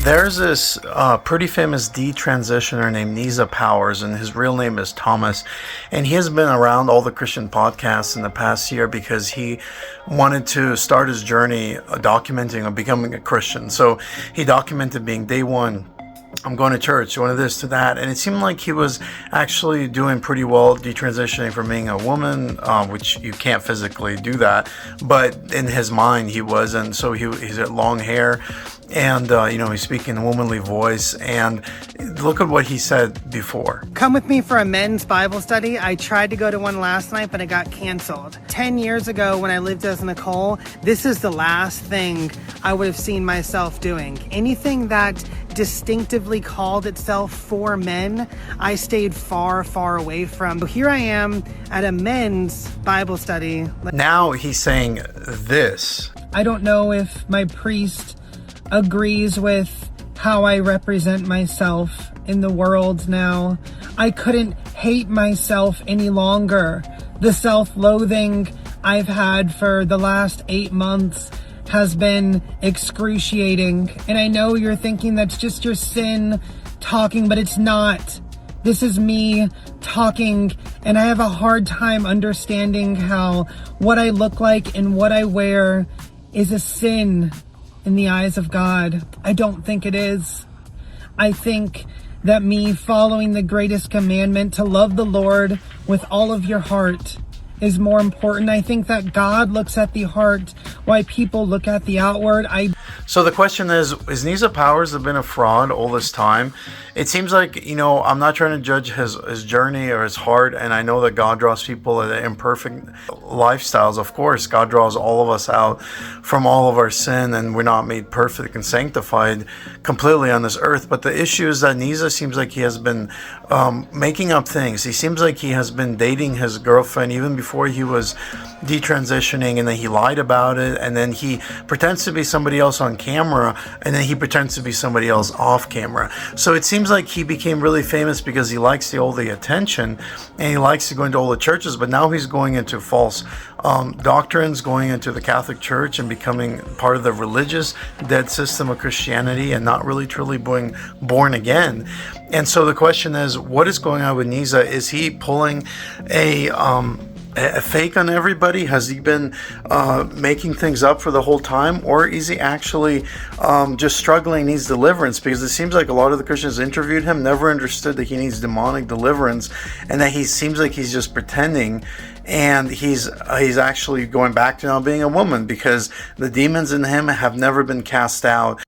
There's this pretty famous detransitioner named Neeza Powers, and his real name is Thomas. And he has been around all the Christian podcasts in the past year because he wanted to start his journey documenting of becoming a Christian. So he documented being day one, I'm going to church, one of this to that. And it seemed like he was actually doing pretty well detransitioning from being a woman, which you can't physically do that. But in his mind, he was. And so he's got long hair. And, he's speaking in a womanly voice. And look at what he said before. Come with me for a men's Bible study. I tried to go to one last night, but it got canceled. 10 years ago when I lived as Nicole, this is the last thing I would have seen myself doing. Anything that distinctively called itself for men, I stayed far, far away from. So here I am at a men's Bible study. Now he's saying this. I don't know if my priest agrees with how I represent myself in the world now. I couldn't hate myself any longer. The self-loathing I've had for the last 8 months has been excruciating. And I know you're thinking that's just your sin talking, but it's not. This is me talking, and I have a hard time understanding how what I look like and what I wear is a sin in the eyes of God. I don't think it is. I think that me following the greatest commandment to love the Lord with all of your heart is more important. I think that God looks at the heart while people look at the outward. So the question is Neeza Powers have been a fraud all this time? It seems like, I'm not trying to judge his journey or his heart, and I know that God draws people at imperfect lifestyles. Of course, God draws all of us out from all of our sin, and we're not made perfect and sanctified completely on this earth. But the issue is that Neeza seems like he has been making up things. He seems like he has been dating his girlfriend even before he was detransitioning, and then he lied about it, and then he pretends to be somebody else on camera, and then he pretends to be somebody else off camera. So it seems like he became really famous because he likes all the attention, and he likes to go into all the churches, but now he's going into false doctrines, going into the Catholic Church and becoming part of the religious dead system of Christianity and not really truly being born again. And so the question is, what is going on with Neeza? Is he pulling a fake on everybody? Has he been making things up for the whole time, or is he actually just struggling, needs deliverance? Because it seems like a lot of the Christians interviewed him never understood that he needs demonic deliverance, and that he seems like he's just pretending, and he's actually going back to now being a woman because the demons in him have never been cast out.